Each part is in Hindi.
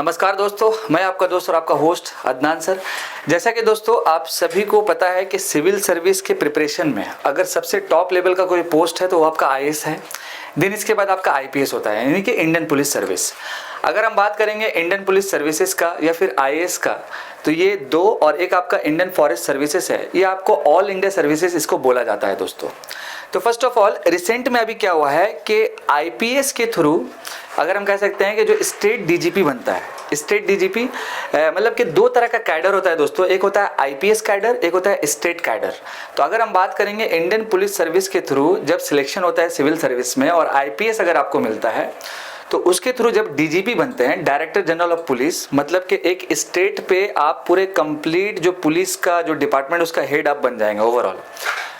नमस्कार दोस्तों, मैं आपका दोस्त और आपका होस्ट अदनान सर। जैसा कि दोस्तों आप सभी को पता है कि सिविल सर्विस के प्रिपरेशन में अगर सबसे टॉप लेवल का कोई पोस्ट है तो वो आपका आईएएस है। देन इसके बाद आपका आईपीएस होता है, यानी कि इंडियन पुलिस सर्विस। अगर हम बात करेंगे इंडियन पुलिस सर्विसेज का या फिर आईएएस का, तो ये दो, और एक आपका इंडियन फॉरेस्ट सर्विसेज है, ये आपको ऑल इंडिया सर्विसेज इसको बोला जाता है दोस्तों। तो फर्स्ट ऑफ ऑल रिसेंट में अभी क्या हुआ है कि आईपीएस के थ्रू अगर हम कह सकते हैं कि जो स्टेट डीजीपी बनता है, स्टेट डीजीपी मतलब कि दो तरह का कैडर होता है दोस्तों, एक होता है आईपीएस कैडर, एक होता है स्टेट कैडर। तो अगर हम बात करेंगे इंडियन पुलिस सर्विस के थ्रू जब सिलेक्शन होता है सिविल सर्विस में और आईपीएस अगर आपको मिलता है तो उसके थ्रू जब डीजीपी बनते हैं, डायरेक्टर जनरल ऑफ पुलिस, मतलब कि एक स्टेट पे आप पूरे कंप्लीट जो पुलिस का जो डिपार्टमेंट उसका हेड आप बन जाएंगे ओवरऑल।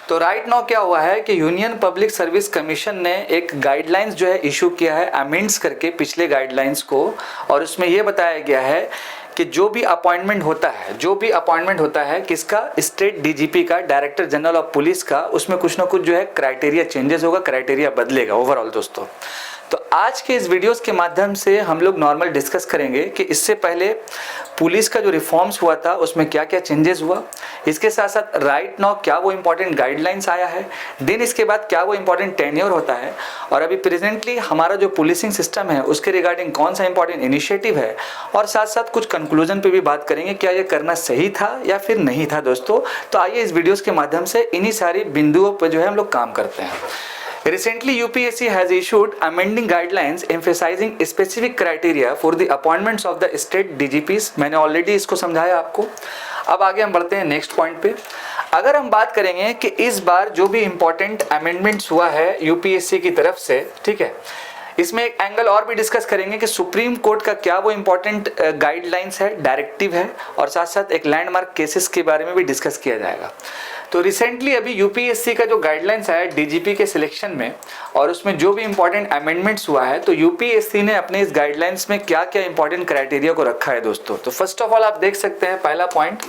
तो राइट नाउ क्या हुआ है कि यूनियन पब्लिक सर्विस कमीशन ने एक गाइडलाइंस जो है इशू किया है अमेंड्स करके पिछले गाइडलाइंस को, और उसमें यह बताया गया है कि जो भी अपॉइंटमेंट होता है किसका, स्टेट डीजीपी का, डायरेक्टर जनरल ऑफ पुलिस का, उसमें कुछ ना कुछ जो है क्राइटेरिया चेंजेस होगा, क्राइटेरिया बदलेगा ओवरऑल दोस्तों। तो आज के इस वीडियोस के माध्यम से हम लोग नॉर्मल डिस्कस करेंगे कि इससे पहले पुलिस का जो रिफॉर्म्स हुआ था उसमें क्या क्या चेंजेस हुआ, इसके साथ साथ राइट नाउ क्या वो इंपॉर्टेंट गाइडलाइंस आया है, देन इसके बाद क्या वो इंपॉर्टेंट टेन्योर होता है, और अभी प्रेजेंटली हमारा जो पुलिसिंग सिस्टम है उसके रिगार्डिंग कौन सा इंपॉर्टेंट इनिशिएटिव है, और साथ साथ कुछ कंक्लूजन पे भी बात करेंगे क्या ये करना सही था या फिर नहीं था दोस्तों। तो आइए इस वीडियोज़ के माध्यम से इन्हीं सारी बिंदुओं पर जो है हम लोग काम करते हैं। Recently, UPSC has issued amending guidelines emphasizing specific criteria for the appointments of the state DGPs। मैंने ऑलरेडी इसको समझाया आपको। अब आगे हम बढ़ते हैं नेक्स्ट पॉइंट पे। अगर हम बात करेंगे कि इस बार जो भी इम्पोर्टेंट अमेंडमेंट्स हुआ है यूपीएससी की तरफ से, ठीक है, इसमें एक एंगल और भी डिस्कस करेंगे कि सुप्रीम कोर्ट का क्या वो इम्पोर्टेंट गाइडलाइंस है, डायरेक्टिव है, और साथ साथ एक लैंडमार्क केसेस के बारे में भी डिस्कस किया जाएगा। तो रिसेंटली अभी यूपीएससी का जो गाइडलाइंस आया डीजीपी के सिलेक्शन में और उसमें जो भी इंपॉर्टेंट अमेंडमेंट्स हुआ है, तो यूपीएससी ने अपने इस गाइडलाइंस में क्या क्या इंपॉर्टेंट क्राइटेरिया को रखा है दोस्तों। तो फर्स्ट ऑफ ऑल आप देख सकते हैं पहला point,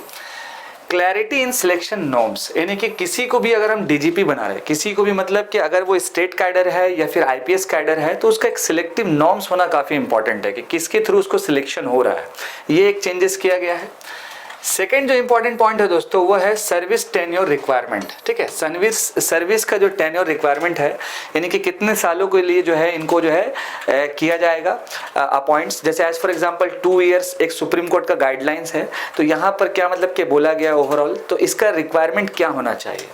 clarity in selection norms, यानी कि किसी को भी अगर हम डीजीपी बना रहे हैं, किसी को भी मतलब कि अगर वो स्टेट कैडर है या फिर आईपीएस कैडर है, तो उसका एक सिलेक्टिव नॉर्म्स होना काफ़ी इंपॉर्टेंट है कि किसके थ्रू उसको सिलेक्शन हो रहा है, ये एक चेंजेस किया गया है। सेकेंड जो इंपॉर्टेंट पॉइंट है दोस्तों वो है सर्विस टेन्योर रिक्वायरमेंट, ठीक है, सर्विस का जो टेन्योर रिक्वायरमेंट है, यानी कि कितने सालों के लिए जो है इनको जो है किया जाएगा अपॉइंट्स। जैसे एज फॉर एग्जांपल 2 इयर्स एक सुप्रीम कोर्ट का गाइडलाइंस है, तो यहाँ पर क्या मतलब कि बोला गया ओवरऑल, तो इसका रिक्वायरमेंट क्या होना चाहिए।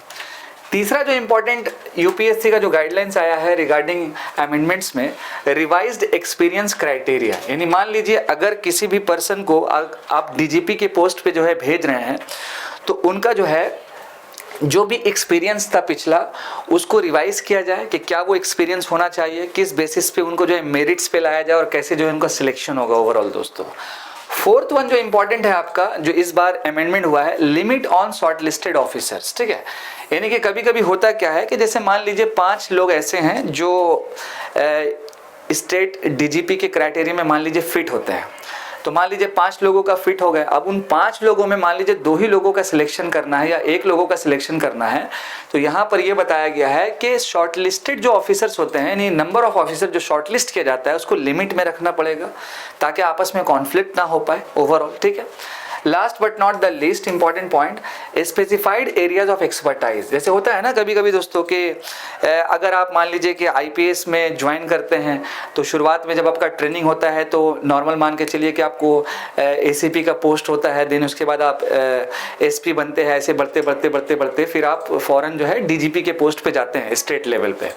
तीसरा जो इम्पोर्टेंट यूपीएससी का जो गाइडलाइंस आया है रिगार्डिंग अमेंडमेंट्स में, रिवाइज्ड एक्सपीरियंस क्राइटेरिया, यानी मान लीजिए अगर किसी भी पर्सन को आप डीजीपी के पोस्ट पे जो है भेज रहे हैं, तो उनका जो है जो भी एक्सपीरियंस था पिछला उसको रिवाइज किया जाए कि क्या वो एक्सपीरियंस होना चाहिए, किस बेसिस पे उनको जो है मेरिट्स पे लाया जाए और कैसे जो है उनका सिलेक्शन होगा ओवरऑल दोस्तों। फोर्थ वन जो इंपॉर्टेंट है आपका, जो इस बार अमेंडमेंट हुआ है, limit on short listed officers, ठीक है, यानी कि कभी कभी होता क्या है कि जैसे मान लीजिए 5 लोग ऐसे हैं जो स्टेट डीजीपी के क्राइटेरिया में मान लीजिए फिट होते हैं, तो मान लीजिए 5 लोगों का फिट हो गए। अब उन 5 लोगों में मान लीजिए 2 ही लोगों का सिलेक्शन करना है या 1 लोगों का सिलेक्शन करना है, तो यहाँ पर यह बताया गया है कि शॉर्टलिस्टेड जो ऑफिसर्स होते हैं, यानी नंबर ऑफ ऑफिसर जो शॉर्टलिस्ट किया जाता है उसको लिमिट में रखना पड़ेगा ताकि आपस में कॉन्फ्लिक्ट ना हो पाए ओवरऑल, ठीक है। Last but not the least important point, specified areas of expertise. जैसे होता है ना कभी कभी दोस्तों कि अगर आप मान लीजिए कि आईपीएस में ज्वाइन करते हैं, तो शुरुआत में जब आपका ट्रेनिंग होता है तो नॉर्मल मान के चलिए कि आपको एसीपी का पोस्ट होता है, देन उसके बाद आप एसपी बनते हैं, ऐसे बढ़ते फिर आप फौरन जो है डीजीपी के पोस्ट पे जाते हैं स्टेट लेवल पे।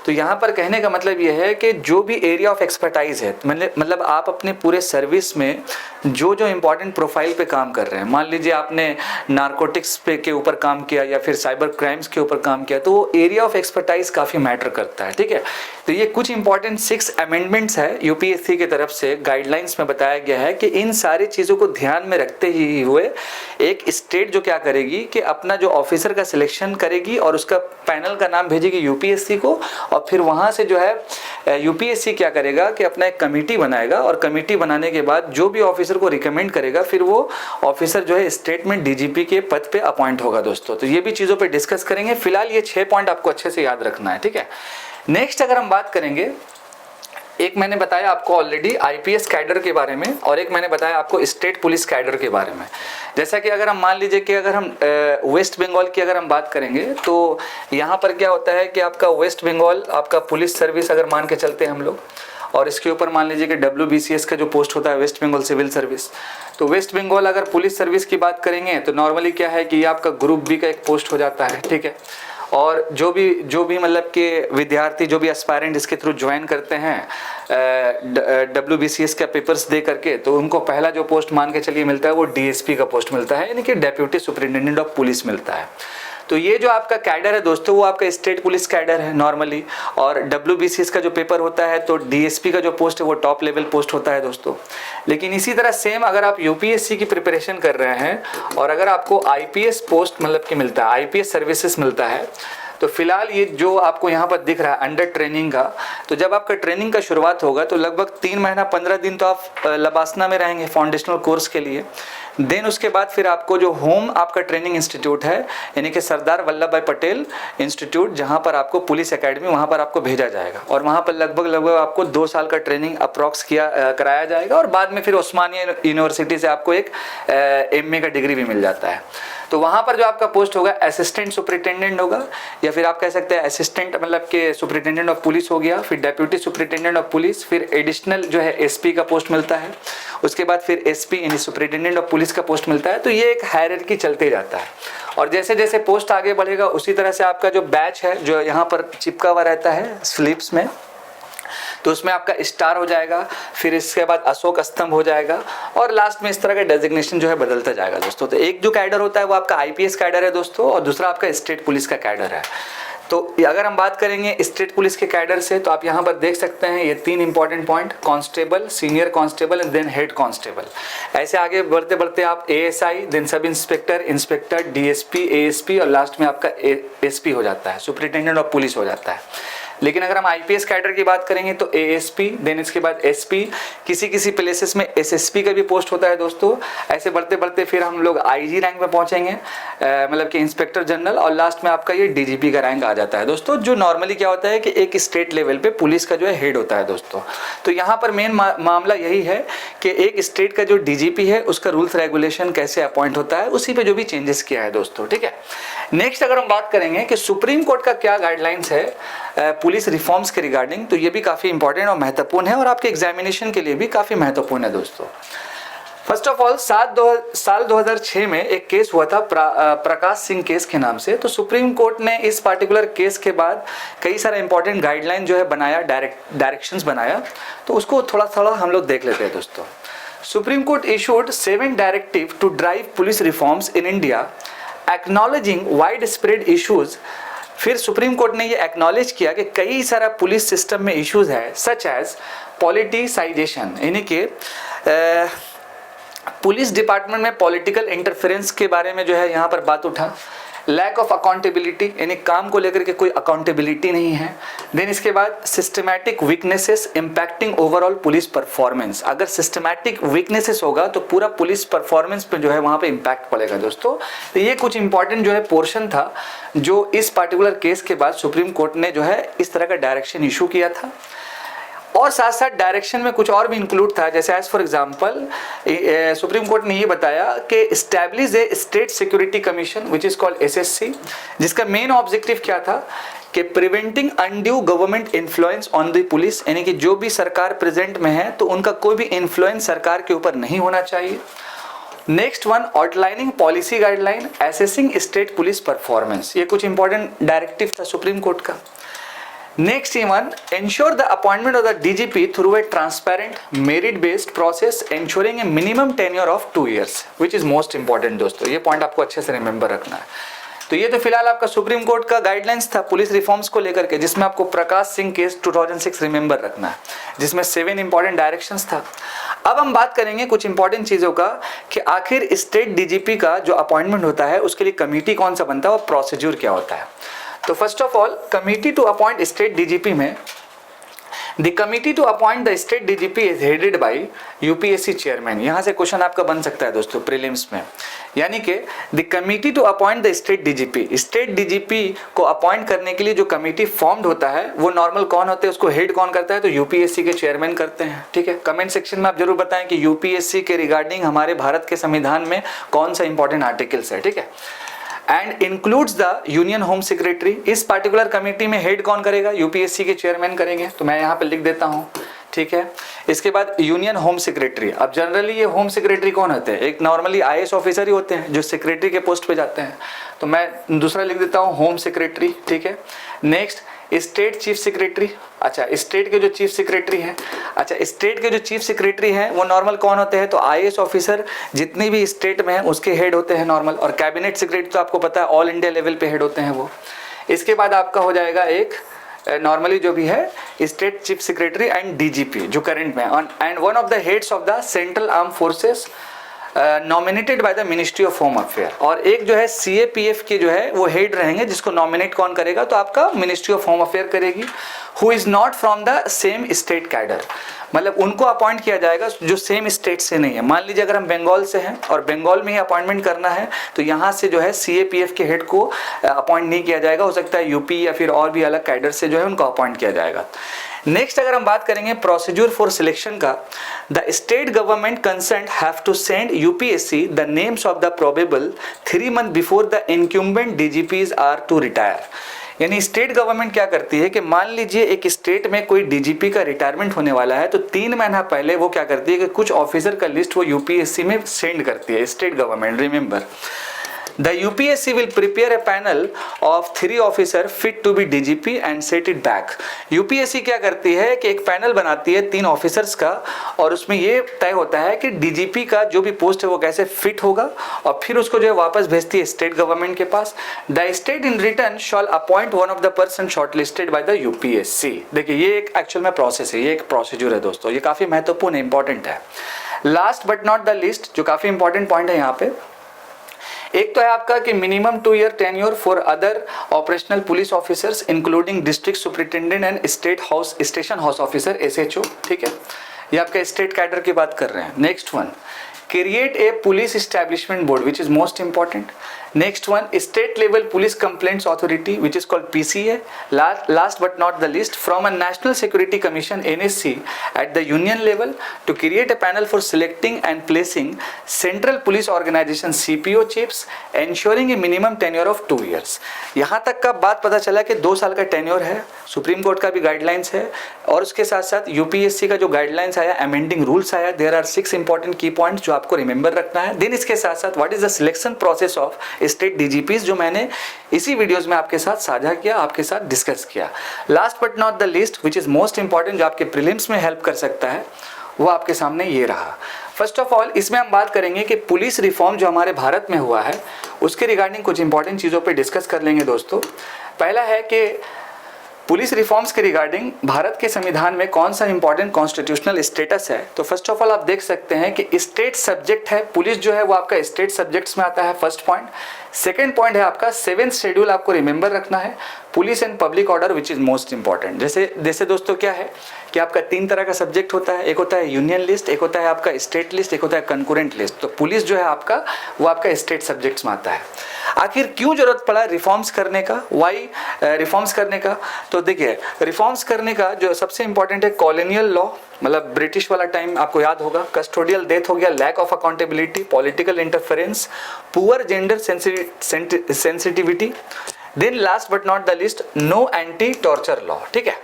तो यहाँ पर कहने का मतलब ये है कि जो भी एरिया ऑफ एक्सपर्टाइज है, मतलब आप अपने पूरे सर्विस में जो इंपॉर्टेंट प्रोफाइल पे काम कर रहे हैं, मान लीजिए आपने नारकोटिक्स पे के ऊपर काम किया या फिर साइबर क्राइम्स के ऊपर काम किया, तो वो एरिया ऑफ एक्सपर्टाइज काफ़ी मैटर करता है, ठीक है। तो ये कुछ इंपॉर्टेंट 6 अमेंडमेंट्स है यूपीएससी की तरफ से गाइडलाइंस में बताया गया है कि इन सारी चीज़ों को ध्यान में रखते ही हुए एक स्टेट जो क्या करेगी कि अपना जो ऑफिसर का सिलेक्शन करेगी और उसका पैनल का नाम भेजेगी यूपीएससी को, और फिर वहाँ से जो है यूपीएससी क्या करेगा कि अपना एक कमेटी बनाएगा, और कमेटी बनाने के बाद जो भी ऑफिसर को रिकमेंड करेगा फिर वो ऑफिसर जो है स्टेट में डीजीपी के पद पे अपॉइंट होगा दोस्तों। तो ये भी चीज़ों पे डिस्कस करेंगे। फिलहाल ये 6 पॉइंट आपको अच्छे से याद रखना है, ठीक है। नेक्स्ट अगर हम बात करेंगे एक मैंने बताया आपको ऑलरेडी आईपीएस कैडर के बारे में, और एक मैंने बताया आपको स्टेट पुलिस कैडर के बारे में। जैसा कि अगर हम मान लीजिए कि अगर हम वेस्ट बंगाल की अगर हम बात करेंगे तो यहाँ पर क्या होता है कि आपका वेस्ट बंगाल आपका पुलिस सर्विस अगर मान के चलते हैं हम लोग, और इसके ऊपर मान लीजिए कि WBCS का जो पोस्ट होता है वेस्ट बंगाल सिविल सर्विस, तो वेस्ट बंगाल अगर पुलिस सर्विस की बात करेंगे तो नॉर्मली क्या है कि ये आपका ग्रुप बी का एक पोस्ट हो जाता है, ठीक है। और जो भी मतलब के विद्यार्थी जो भी एस्पायरेंट इसके थ्रू ज्वाइन करते हैं WBCS का पेपर्स दे करके, तो उनको पहला जो पोस्ट मान के चलिए मिलता है वो DSP का पोस्ट मिलता है, यानी कि डेप्यूटी सुपरिटेंडेंट ऑफ पुलिस मिलता है। तो ये जो आपका कैडर है दोस्तों वो आपका स्टेट पुलिस कैडर है नॉर्मली, और WBCS का जो पेपर होता है तो DSP का जो पोस्ट है वो टॉप लेवल पोस्ट होता है दोस्तों। लेकिन इसी तरह सेम अगर आप UPSC की प्रिपरेशन कर रहे हैं और अगर आपको IPS पोस्ट मतलब कि मिलता है, IPS सर्विसेज मिलता है, तो फिलहाल ये जो आपको यहाँ पर दिख रहा है अंडर ट्रेनिंग का, तो जब आपका ट्रेनिंग का शुरुआत होगा तो लगभग 3 महीना 15 दिन तो आप लबासना में रहेंगे फाउंडेशनल कोर्स के लिए। देन उसके बाद फिर आपको जो होम आपका ट्रेनिंग इंस्टीट्यूट है, यानी कि सरदार वल्लभ भाई पटेल इंस्टीट्यूट, जहाँ पर आपको पुलिस एकेडमी, वहाँ पर आपको भेजा जाएगा और वहाँ पर लगभग आपको 2 साल का ट्रेनिंग अप्रॉक्स कराया जाएगा, और बाद में फिर उस्मानिया यूनिवर्सिटी से आपको एक MA का डिग्री भी मिल जाता है। तो वहाँ पर जो आपका पोस्ट होगा असिस्टेंट सुपरिटेंडेंट होगा, या फिर आप कह सकते हैं असिस्टेंट मतलब के सुपरिटेंडेंट ऑफ पुलिस हो गया, फिर डेप्यूटी सुपरिटेंडेंट ऑफ पुलिस, फिर एडिशनल जो है SP का पोस्ट मिलता है, उसके बाद फिर SP यानी सुपरिटेंडेंट ऑफ पुलिस का पोस्ट मिलता है। तो ये एक हायरार्की चलते जाता है, और जैसे जैसे पोस्ट आगे बढ़ेगा उसी तरह से आपका जो बैच है जो यहाँ पर चिपका हुआ रहता है स्लिप्स में, तो उसमें आपका स्टार हो जाएगा, फिर इसके बाद अशोक स्तंभ हो जाएगा, और लास्ट में इस तरह का डेजिग्नेशन जो है बदलता जाएगा दोस्तों। तो एक जो कैडर होता है वो आपका IPS कैडर है दोस्तों, और दूसरा आपका स्टेट पुलिस का कैडर है। तो अगर हम बात करेंगे स्टेट पुलिस के कैडर से, तो आप यहाँ पर देख सकते हैं ये 3 important point, constable, senior constable and then head constable. ऐसे आगे बढ़ते बढ़ते आप ASI, then sub inspector, inspector, DSP, ASP और लास्ट में आपका SP हो जाता है, सुपरिटेंडेंट ऑफ पुलिस हो जाता है। लेकिन अगर हम IPS कैडर की बात करेंगे तो ASP, देन इसके बाद SP, किसी किसी प्लेसेस में SSP का भी पोस्ट होता है दोस्तों। ऐसे बढ़ते बढ़ते फिर हम लोग IG रैंक में पहुंचेंगे, मतलब कि इंस्पेक्टर जनरल, और लास्ट में आपका ये DGP का रैंक आ जाता है दोस्तों, जो नॉर्मली क्या होता है कि एक स्टेट लेवल पे पुलिस का जो है हेड होता है दोस्तों। तो यहाँ पर मेन मामला यही है कि एक स्टेट का जो DGP है उसका रूल्स रेगुलेशन कैसे अपॉइंट होता है, उसी पे जो भी चेंजेस किया है दोस्तों, ठीक है। नेक्स्ट अगर हम बात करेंगे कि सुप्रीम कोर्ट का क्या गाइडलाइंस है पुलिस रिफॉर्म्स के रिगार्डिंग, तो ये भी काफ़ी इंपॉर्टेंट और महत्वपूर्ण है, और आपके एग्जामिनेशन के लिए भी काफ़ी महत्वपूर्ण है दोस्तों। फर्स्ट ऑफ ऑल साल 2006 में एक केस हुआ था प्रकाश सिंह केस के नाम से। तो सुप्रीम कोर्ट ने इस पार्टिकुलर केस के बाद कई सारा इंपॉर्टेंट गाइडलाइन जो है बनाया, डायरेक्शंस बनाया, तो उसको थोड़ा थोड़ा हम लोग देख लेते हैं दोस्तों। Supreme court issued 7 directive to drive police reforms in India acknowledging wide spread issues. फिर सुप्रीम कोर्ट ने ये एक्नॉलेज किया कि कई सारा पुलिस सिस्टम में इश्यूज है, सच एज पॉलिटिसाइजेशन, यानी कि पुलिस डिपार्टमेंट में पॉलिटिकल इंटरफेरेंस के बारे में जो है यहाँ पर बात उठा, लैक ऑफ अकाउंटेबिलिटी, यानी काम को लेकर के कोई अकाउंटेबिलिटी नहीं है। देन इसके बाद systematic weaknesses impacting overall police performance, अगर सिस्टमैटिक वीकनेसेस होगा तो पूरा पुलिस परफॉर्मेंस पे जो है वहाँ पे इम्पैक्ट पड़ेगा दोस्तों। तो ये कुछ इंपॉर्टेंट जो है पोर्शन था जो इस पार्टिकुलर केस के बाद सुप्रीम कोर्ट ने जो है इस तरह का डायरेक्शन इशू किया था। और साथ साथ डायरेक्शन में कुछ और भी इंक्लूड था, जैसे as for example supreme court ने ये बताया कि establish a state security commission which is called SSC, जिसका मेन ऑब्जेक्टिव क्या था कि preventing undue government influence on the police, यानी कि जो भी सरकार प्रेजेंट में है तो उनका कोई भी इन्फ्लुएंस सरकार के ऊपर नहीं होना चाहिए। Next one, outlining policy guideline assessing state police performance, ये कुछ इंपॉर्टेंट डायरेक्टिव था सुप्रीम कोर्ट का। Next one, ensure the appointment of the DGP through a transparent, merit-based process, ensuring a minimum tenure of 2 years, which is most important दोस्तों। ये पॉइंट आपको अच्छे से रिमेंबर रखना है। तो ये तो फिलहाल आपका सुप्रीम कोर्ट का गाइडलाइंस था पुलिस रिफॉर्म्स को लेकर के, जिसमें आपको प्रकाश सिंह केस 2006 रिमेंबर रखना है, जिसमें 7 इंपॉर्टेंट डायरेक्शंस था। अब हम बात करेंगे कुछ इंपॉर्टेंट चीज़ों का कि आखिर स्टेट DGP का जो अपॉइंटमेंट होता है उसके लिए कमेटी कौन सा बनता है और प्रोसीड्यूर क्या होता है। तो first of all, committee to appoint state DGP में the committee to appoint the state DGP is headed by UPSC chairman. यहाँ से क्वेश्चन आपका बन सकता है दोस्तों प्रीलिम्स में, यानी कि the committee to appoint the state DGP को अपॉइंट करने के लिए जो कमिटी फॉर्म्ड होता है वो नॉर्मल कौन होते हैं, उसको हेड कौन करता है, तो यूपीएससी के चेयरमैन करते हैं। ठीक है, कमेंट सेक्शन में आप जरूर बताएं कि यूपीएससी के रिगार्डिंग हमारे भारत के संविधान में कौन सा इंपॉर्टेंट आर्टिकल्स है। ठीक है, and includes the union home secretary. इस पार्टिकुलर कमेटी में हेड कौन करेगा, यूपीएससी के चेयरमैन करेंगे, तो मैं यहाँ पे लिख देता हूँ। ठीक है, इसके बाद यूनियन होम सेक्रेटरी। अब जनरली ये होम सेक्रेटरी कौन होते हैं, एक नॉर्मली आईएएस ऑफिसर ही होते हैं जो सेक्रेटरी के पोस्ट पे जाते हैं, तो मैं दूसरा लिख देता हूँ होम सेक्रेटरी। ठीक है, नेक्स्ट स्टेट चीफ सेक्रेटरी। अच्छा, स्टेट के जो चीफ सेक्रेटरी हैं, अच्छा स्टेट के जो चीफ सेक्रेटरी हैं वो नॉर्मल कौन होते हैं, तो आईएएस ऑफिसर जितनी भी स्टेट में है उसके हेड होते हैं नॉर्मल, और कैबिनेट सेक्रेटरी तो आपको पता है ऑल इंडिया लेवल पे हेड होते हैं वो। इसके बाद आपका हो जाएगा एक नॉर्मली जो भी है state chief secretary and DGP जो करंट में, and one of the heads of the central arm forces nominated by the ministry of home affair. और एक जो है सीएपीएफ के जो है वो हेड रहेंगे, जिसको नॉमिनेट कौन करेगा, तो आपका मिनिस्ट्री ऑफ होम अफेयर करेगी। Who is not from the same state cadre, मतलब उनको अपॉइंट किया जाएगा जो सेम स्टेट से नहीं है। मान लीजिए अगर हम बंगाल से हैं और बंगाल में ही अपॉइंटमेंट करना है, तो यहाँ से जो है सीएपीएफ के हेड को अपॉइंट नहीं किया जाएगा, हो सकता है यूपी या फिर और भी अलग कैडर से जो है उनको अपॉइंट किया जाएगा। नेक्स्ट अगर हम बात करेंगे प्रोसीजर फॉर सिलेक्शन का, the state government concern have to send UPSC the names of the probable 3 months before the incumbent DGPs are to retire. यानी स्टेट गवर्नमेंट क्या करती है कि मान लीजिए एक स्टेट में कोई डीजीपी का रिटायरमेंट होने वाला है, तो 3 महीना पहले वो क्या करती है कि कुछ ऑफिसर का लिस्ट वो यूपीएससी में सेंड करती है, state government. Remember, the UPSC will prepare a panel of 3 officer fit to be DGP and set it back. UPSC क्या करती है कि एक पैनल बनाती है 3 ऑफिसर्स का, और उसमें ये तय होता है कि डीजीपी का जो भी पोस्ट है वो कैसे फिट होगा, और फिर उसको जो है वापस भेजती है स्टेट गवर्नमेंट के पास। The state in return shall appoint one of the person shortlisted by the UPSC. देखिए ये एक एक्चुअल में प्रोसेस है, ये एक प्रोसीजर है दोस्तों, ये काफी महत्वपूर्ण है, इंपॉर्टेंट है। Last but not the list, जो काफी इंपॉर्टेंट पॉइंट है यहाँ पे, एक तो है आपका कि minimum 2 year tenure for other operational police officers including district superintendent and station house officer SHO. ठीक है, ये आपका स्टेट कैडर की बात कर रहे हैं। Next one, create a police establishment board which is most important. Next one, state level police complaints authority which is called PCA. Last but not the least, from a national security commission NSC at the union level to create a panel for selecting and placing central police organisation CPO chiefs ensuring a minimum tenure of 2 years। यहाँ तक का बात पता चला कि 2 साल का टेन्योर है, सुप्रीम कोर्ट का भी गाइडलाइंस है, और उसके साथ साथ यूपीएससी का जो गाइडलाइंस आया, अमेंडिंग रूल्स आया। There are 6 important key points जो आपको रिमेंबर रखना है। देन इसके साथ साथ what is the selection process of state DGPs, जो मैंने इसी वीडियोस में आपके साथ साझा किया, आपके साथ डिस्कस किया। Last but not the list which is most important, जो आपके प्रीलिम्स में हेल्प कर सकता है, वो आपके सामने ये रहा। फर्स्ट ऑफ ऑल इसमें हम बात करेंगे कि पुलिस रिफॉर्म जो हमारे भारत में हुआ है उसके रिगार्डिंग कुछ इंपॉर्टेंट चीज़ों पे डिस्कस कर लेंगे दोस्तों। पहला है कि पुलिस रिफॉर्म्स के रिगार्डिंग भारत के संविधान में कौन सा इंपॉर्टेंट कॉन्स्टिट्यूशनल स्टेटस है। तो फर्स्ट ऑफ ऑल आप देख सकते हैं कि स्टेट सब्जेक्ट है, पुलिस जो है वो आपका स्टेट सब्जेक्ट्स में आता है, फर्स्ट पॉइंट। सेकेंड पॉइंट है आपका 7th शेड्यूल आपको रिमेंबर रखना है, police and public order which is most important. जैसे दोस्तों क्या है कि आपका 3 तरह का सब्जेक्ट होता है, एक होता है यूनियन लिस्ट, एक होता है आपका स्टेट लिस्ट, एक होता है कंकरेंट लिस्ट। तो पुलिस जो है आपका वो आपका स्टेट सब्जेक्ट्स में आता है। आखिर क्यों जरूरत पड़ा रिफॉर्म्स करने का, वाई रिफॉर्म्स करने का? तो देखिए रिफॉर्म्स करने का जो सबसे इंपॉर्टेंट है कॉलोनियल लॉ, मतलब ब्रिटिश वाला टाइम आपको याद होगा, कस्टोडियल डेथ हो गया, lack of accountability, political interference, poor gender sensitivity, then last but not the least no anti torture law. ठीक है,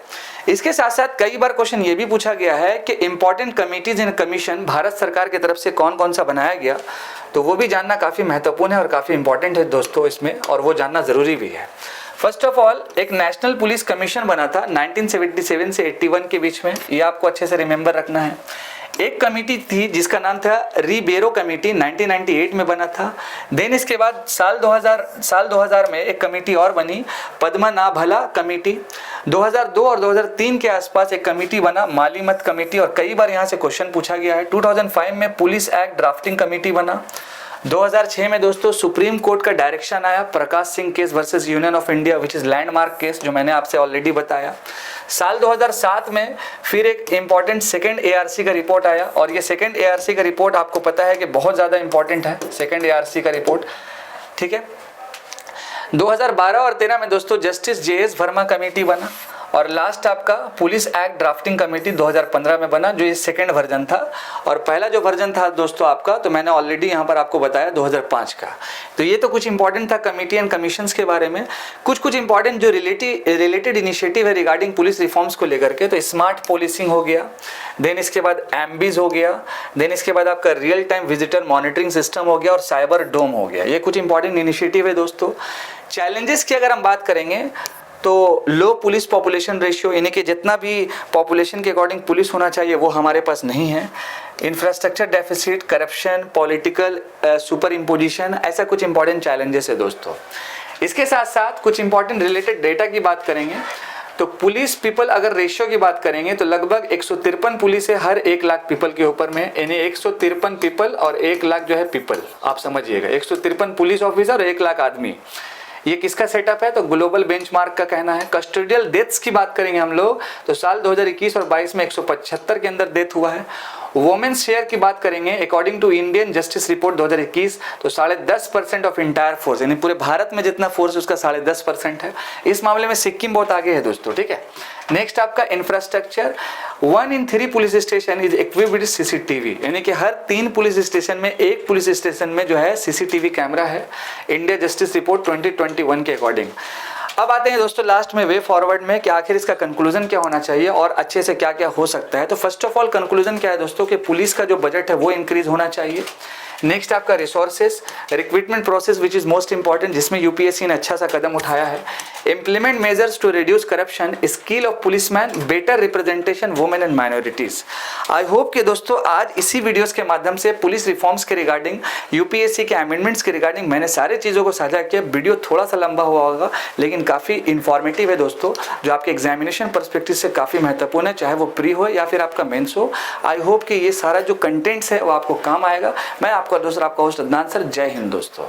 इसके साथ साथ कई बार क्वेश्चन ये भी पूछा गया है कि important committees and commission Bharat सरकार की तरफ से कौन कौन सा बनाया गया, तो वो भी जानना काफ़ी महत्वपूर्ण है और काफ़ी इंपॉर्टेंट है दोस्तों इसमें, और वो जानना ज़रूरी भी है। फर्स्ट ऑफ ऑल एक नेशनल पुलिस कमीशन बना था 1977 से 81 के बीच में, ये आपको अच्छे से रिमेंबर रखना है। एक कमेटी थी जिसका नाम था रिबेरो कमेटी, 1998 में बना था। देन इसके बाद साल 2000 में एक कमेटी और बनी, पद्मनाभला कमेटी। 2002 और 2003 के आसपास एक कमेटी बना, मालीमत कमेटी, और कई बार यहाँ से क्वेश्चन पूछा गया है। 2005 में पुलिस एक्ट ड्राफ्टिंग कमेटी बना। 2006 में दोस्तों सुप्रीम कोर्ट का डायरेक्शन आया, Prakash Singh case versus Union of India which is landmark case, जो मैंने आपसे ऑलरेडी बताया। साल 2007 में फिर एक इंपॉर्टेंट सेकंड एआरसी का रिपोर्ट आया, और ये सेकंड एआरसी का रिपोर्ट आपको पता है कि बहुत ज़्यादा इंपॉर्टेंट है सेकंड एआरसी का रिपोर्ट, ठीक है। 2012 और 13 में दोस्तों जस्टिस जेएस वर्मा कमेटी बना, और लास्ट आपका पुलिस एक्ट ड्राफ्टिंग कमेटी 2015 में बना, जो ये सेकंड वर्जन था। और पहला जो वर्जन था दोस्तों आपका, तो मैंने ऑलरेडी यहाँ पर आपको बताया 2005 का। तो ये तो कुछ इंपॉर्टेंट था कमेटी एंड कमीशंस के बारे में। कुछ इंपॉर्टेंट जो रिलेटेड इनिशिएटिव है रिगार्डिंग पुलिस रिफॉर्म्स को लेकर के, तो स्मार्ट पुलिसिंग हो गया, देन इसके बाद एम्बीज हो गया, देन इसके बाद आपका real time visitor monitoring system हो गया, और साइबर डोम हो गया। ये कुछ इंपॉर्टेंट इनिशिएटिव है दोस्तों। चैलेंजेस की अगर हम बात करेंगे तो लो पुलिस पॉपुलेशन रेशियो, यानी कि जितना भी पॉपुलेशन के अकॉर्डिंग पुलिस होना चाहिए वो हमारे पास नहीं है। Infrastructure deficit, corruption, political super imposition, ऐसा कुछ इंपॉर्टेंट चैलेंजेस है दोस्तों। इसके साथ साथ कुछ इंपॉर्टेंट रिलेटेड डेटा की बात करेंगे तो पुलिस पीपल अगर रेशियो की बात करेंगे तो लगभग 153 पुलिस है हर 1 लाख पीपल के ऊपर में, यानी 153 पीपल और 1 लाख जो है पीपल, आप समझिएगा 153 पुलिस ऑफिसर और 1 लाख आदमी। ये किसका सेटअप है, तो ग्लोबल बेंचमार्क का कहना है। कस्टोडियल डेथ्स की बात करेंगे हम लोग तो साल 2021 और 22 में 175 के अंदर डेथ हुआ है। वुमेन्स शेयर की बात करेंगे according to Indian justice report 2021 तो 10.5% ऑफ इंटायर फोर्स, यानी पूरे भारत में जितना फोर्स उसका 10.5% है। इस मामले में सिक्किम बहुत आगे है दोस्तों, ठीक है। नेक्स्ट आपका infrastructure, 1 in 3 police station is equipped with CCTV, यानी कि हर 3 पुलिस स्टेशन में एक पुलिस स्टेशन में जो है सीसीटीवी कैमरा है, इंडिया जस्टिस रिपोर्ट 2021 के अकॉर्डिंग। अब आते हैं दोस्तों लास्ट में वे फॉरवर्ड में कि आखिर इसका कंक्लूजन क्या होना चाहिए और अच्छे से क्या क्या हो सकता है। तो फर्स्ट ऑफ ऑल कंक्लूजन क्या है दोस्तों कि पुलिस का जो बजट है वो इंक्रीज होना चाहिए। नेक्स्ट आपका resources, recruitment process which is most important, जिसमें यूपीएससी ने अच्छा सा कदम उठाया है। Implement measures to reduce corruption, skill of policeman, better representation women and minorities. I hope कि दोस्तों आज इसी वीडियोस के माध्यम से पुलिस रिफॉर्म्स के रिगार्डिंग, यूपीएससी के अमेंडमेंट्स के रिगार्डिंग मैंने सारे चीज़ों को साझा किया। वीडियो थोड़ा सा लंबा हुआ होगा लेकिन काफ़ी इंफॉर्मेटिव है दोस्तों, जो आपके एग्जामिनेशन परस्पेक्टिव से काफ़ी महत्वपूर्ण है, चाहे वो प्री हो या फिर आपका मेंस हो। आई होप कि ये सारा जो कंटेंट्स है वो आपको काम आएगा। मैं आपका दोस्त आपका होस्ट अदनान सर, जय हिंद दोस्तों।